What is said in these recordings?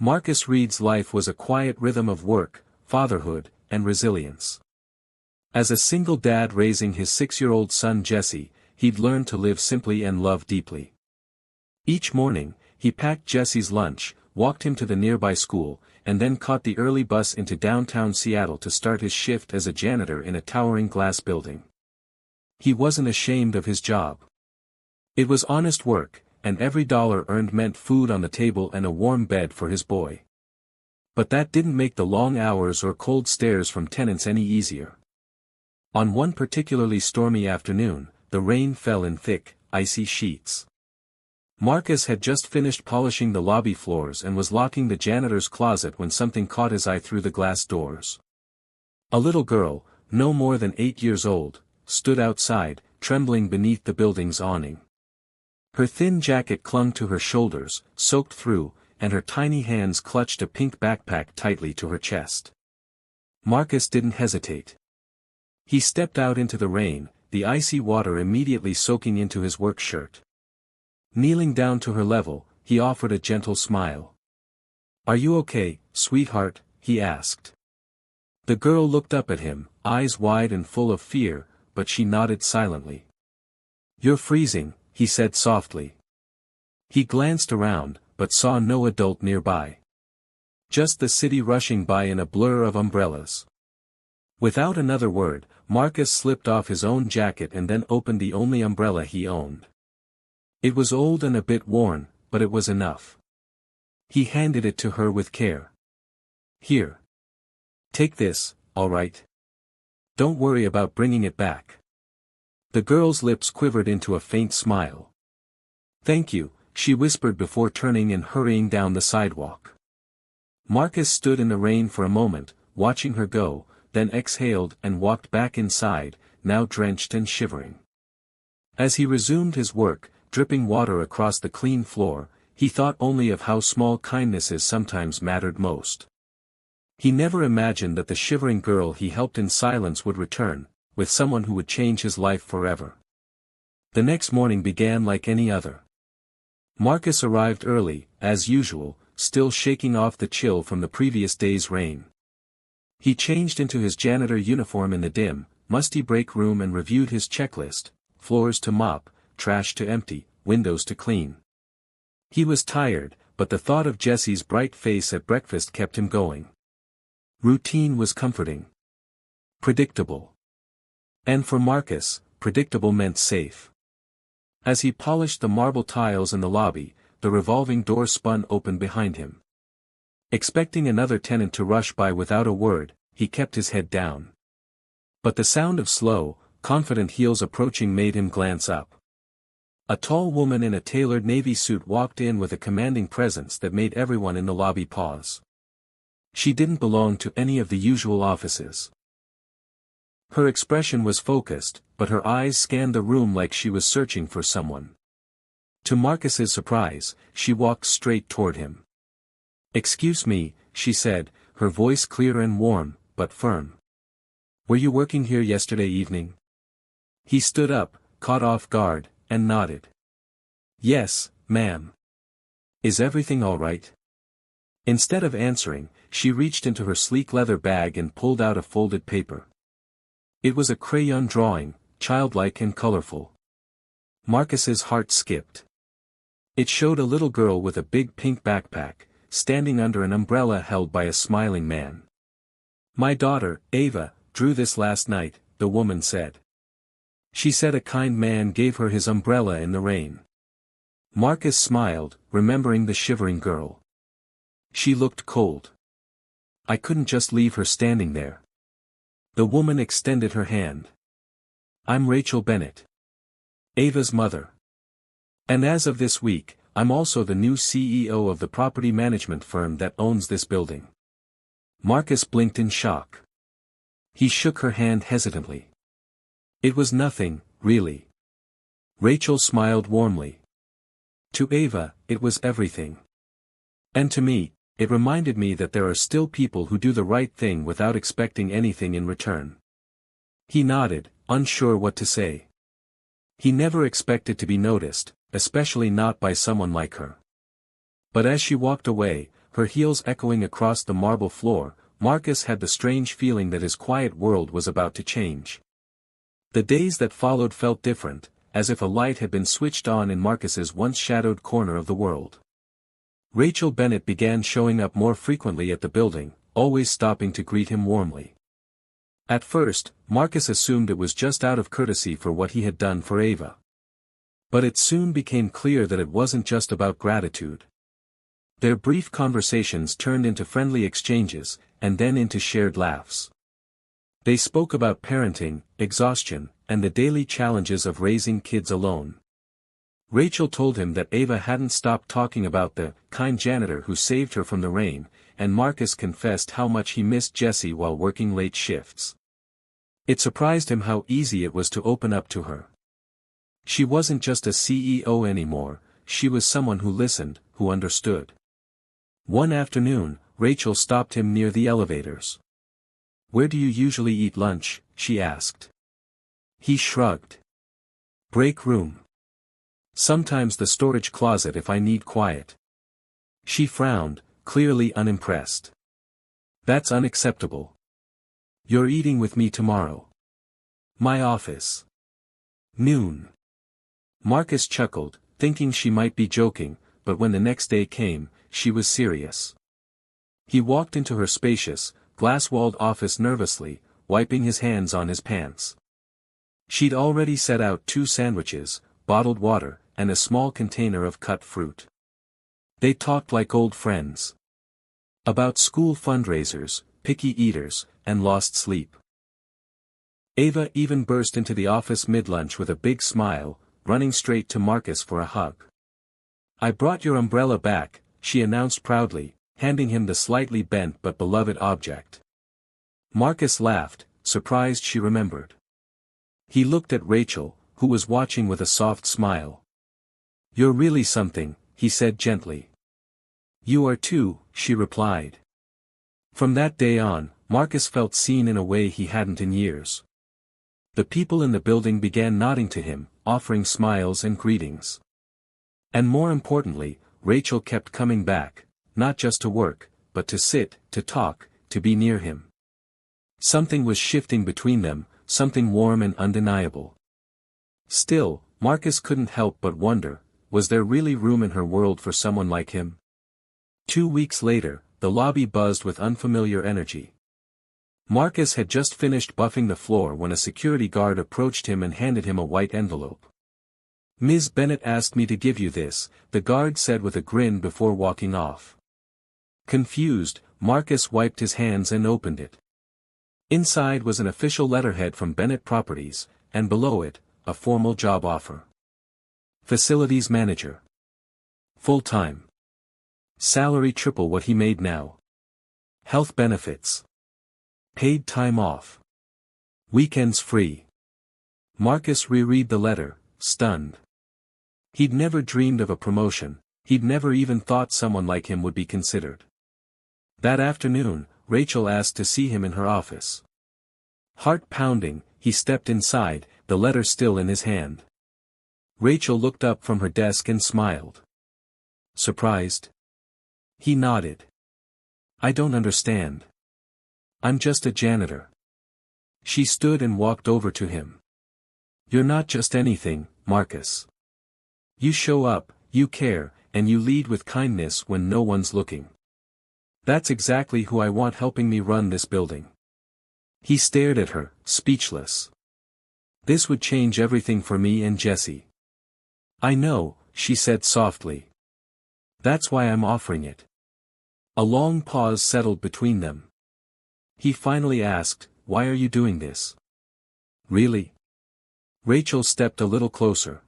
Marcus Reed's life was a quiet rhythm of work, fatherhood, and resilience. As a single dad raising his 6-year-old son Jesse, he'd learned to live simply and love deeply. Each morning, he packed Jesse's lunch, walked him to the nearby school, and then caught the early bus into downtown Seattle to start his shift as a janitor in a towering glass building. He wasn't ashamed of his job. It was honest work, and every dollar earned meant food on the table and a warm bed for his boy. But that didn't make the long hours or cold stares from tenants any easier. On one particularly stormy afternoon, the rain fell in thick, icy sheets. Marcus had just finished polishing the lobby floors and was locking the janitor's closet when something caught his eye through the glass doors. A little girl, no more than 8 years old, stood outside, trembling beneath the building's awning. Her thin jacket clung to her shoulders, soaked through, and her tiny hands clutched a pink backpack tightly to her chest. Marcus didn't hesitate. He stepped out into the rain, the icy water immediately soaking into his work shirt. Kneeling down to her level, he offered a gentle smile. "Are you okay, sweetheart?" he asked. The girl looked up at him, eyes wide and full of fear, but she nodded silently. "You're freezing," he said softly. He glanced around, but saw no adult nearby. Just the city rushing by in a blur of umbrellas. Without another word, Marcus slipped off his own jacket and then opened the only umbrella he owned. It was old and a bit worn, but it was enough. He handed it to her with care. "Here. Take this, all right? Don't worry about bringing it back." The girl's lips quivered into a faint smile. "Thank you," she whispered before turning and hurrying down the sidewalk. Marcus stood in the rain for a moment, watching her go, then exhaled and walked back inside, now drenched and shivering. As he resumed his work, dripping water across the clean floor, he thought only of how small kindnesses sometimes mattered most. He never imagined that the shivering girl he helped in silence would return, with someone who would change his life forever. The next morning began like any other. Marcus arrived early, as usual, still shaking off the chill from the previous day's rain. He changed into his janitor uniform in the dim, musty break room and reviewed his checklist: floors to mop, trash to empty, windows to clean. He was tired, but the thought of Jesse's bright face at breakfast kept him going. Routine was comforting. Predictable. And for Marcus, predictable meant safe. As he polished the marble tiles in the lobby, the revolving door spun open behind him. Expecting another tenant to rush by without a word, he kept his head down. But the sound of slow, confident heels approaching made him glance up. A tall woman in a tailored navy suit walked in with a commanding presence that made everyone in the lobby pause. She didn't belong to any of the usual offices. Her expression was focused, but her eyes scanned the room like she was searching for someone. To Marcus's surprise, she walked straight toward him. "Excuse me," she said, her voice clear and warm, but firm. "Were you working here yesterday evening?" He stood up, caught off guard, and nodded. "Yes, ma'am. Is everything all right?" Instead of answering, she reached into her sleek leather bag and pulled out a folded paper. It was a crayon drawing, childlike and colorful. Marcus's heart skipped. It showed a little girl with a big pink backpack, standing under an umbrella held by a smiling man. "My daughter, Ava, drew this last night," the woman said. She said a kind man gave her his umbrella in the rain. Marcus smiled, remembering the shivering girl. She looked cold. "I couldn't just leave her standing there." The woman extended her hand. "I'm Rachel Bennett. Ava's mother. And as of this week, I'm also the new CEO of the property management firm that owns this building." Marcus blinked in shock. He shook her hand hesitantly. "It was nothing, really." Rachel smiled warmly. "To Ava, it was everything. And to me, it reminded me that there are still people who do the right thing without expecting anything in return." He nodded, unsure what to say. He never expected to be noticed, especially not by someone like her. But as she walked away, her heels echoing across the marble floor, Marcus had the strange feeling that his quiet world was about to change. The days that followed felt different, as if a light had been switched on in Marcus's once shadowed corner of the world. Rachel Bennett began showing up more frequently at the building, always stopping to greet him warmly. At first, Marcus assumed it was just out of courtesy for what he had done for Ava. But it soon became clear that it wasn't just about gratitude. Their brief conversations turned into friendly exchanges, and then into shared laughs. They spoke about parenting, exhaustion, and the daily challenges of raising kids alone. Rachel told him that Ava hadn't stopped talking about the kind janitor who saved her from the rain, and Marcus confessed how much he missed Jessie while working late shifts. It surprised him how easy it was to open up to her. She wasn't just a CEO anymore, she was someone who listened, who understood. One afternoon, Rachel stopped him near the elevators. "Where do you usually eat lunch?" she asked. He shrugged. "Break room. Sometimes the storage closet if I need quiet." She frowned, clearly unimpressed. "That's unacceptable. You're eating with me tomorrow." "My office. Noon." Marcus chuckled, thinking she might be joking, but when the next day came, she was serious. He walked into her spacious, glass-walled office nervously, wiping his hands on his pants. She'd already set out 2 sandwiches, bottled water, and a small container of cut fruit. They talked like old friends. About school fundraisers, picky eaters, and lost sleep. Ava even burst into the office mid-lunch with a big smile, running straight to Marcus for a hug. "I brought your umbrella back," she announced proudly, handing him the slightly bent but beloved object. Marcus laughed, surprised she remembered. He looked at Rachel, who was watching with a soft smile. "You're really something," he said gently. "You are too," she replied. From that day on, Marcus felt seen in a way he hadn't in years. The people in the building began nodding to him, offering smiles and greetings. And more importantly, Rachel kept coming back, not just to work, but to sit, to talk, to be near him. Something was shifting between them, something warm and undeniable. Still, Marcus couldn't help but wonder, was there really room in her world for someone like him? 2 weeks later, the lobby buzzed with unfamiliar energy. Marcus had just finished buffing the floor when a security guard approached him and handed him a white envelope. "Ms. Bennett asked me to give you this," the guard said with a grin before walking off. Confused, Marcus wiped his hands and opened it. Inside was an official letterhead from Bennett Properties, and below it, a formal job offer. Facilities manager. Full-time. Salary triple what he made now. Health benefits. Paid time off. Weekends free. Marcus reread the letter, stunned. He'd never dreamed of a promotion, he'd never even thought someone like him would be considered. That afternoon, Rachel asked to see him in her office. Heart pounding, he stepped inside, the letter still in his hand. Rachel looked up from her desk and smiled. "Surprised?" He nodded. "I don't understand. I'm just a janitor." She stood and walked over to him. "You're not just anything, Marcus. You show up, you care, and you lead with kindness when no one's looking. That's exactly who I want helping me run this building." He stared at her, speechless. "This would change everything for me and Jessie." "I know," she said softly. "That's why I'm offering it." A long pause settled between them. He finally asked, "Why are you doing this?" "Really?" Rachel stepped a little closer.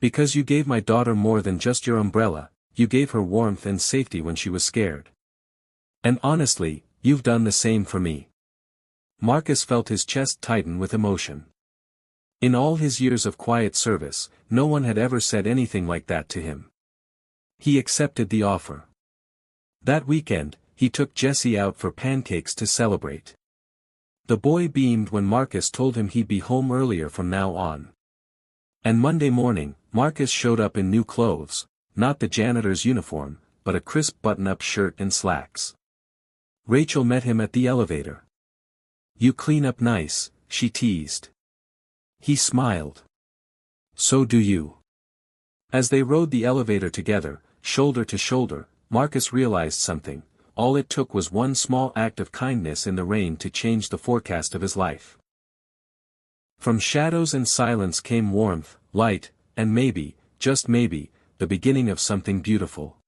"Because you gave my daughter more than just your umbrella, you gave her warmth and safety when she was scared. And honestly, you've done the same for me." Marcus felt his chest tighten with emotion. In all his years of quiet service, no one had ever said anything like that to him. He accepted the offer. That weekend, he took Jessie out for pancakes to celebrate. The boy beamed when Marcus told him he'd be home earlier from now on. And Monday morning, Marcus showed up in new clothes, not the janitor's uniform, but a crisp button-up shirt and slacks. Rachel met him at the elevator. "You clean up nice," she teased. He smiled. "So do you." As they rode the elevator together, shoulder to shoulder, Marcus realized something: all it took was one small act of kindness in the rain to change the forecast of his life. From shadows and silence came warmth, light, and maybe, just maybe, the beginning of something beautiful.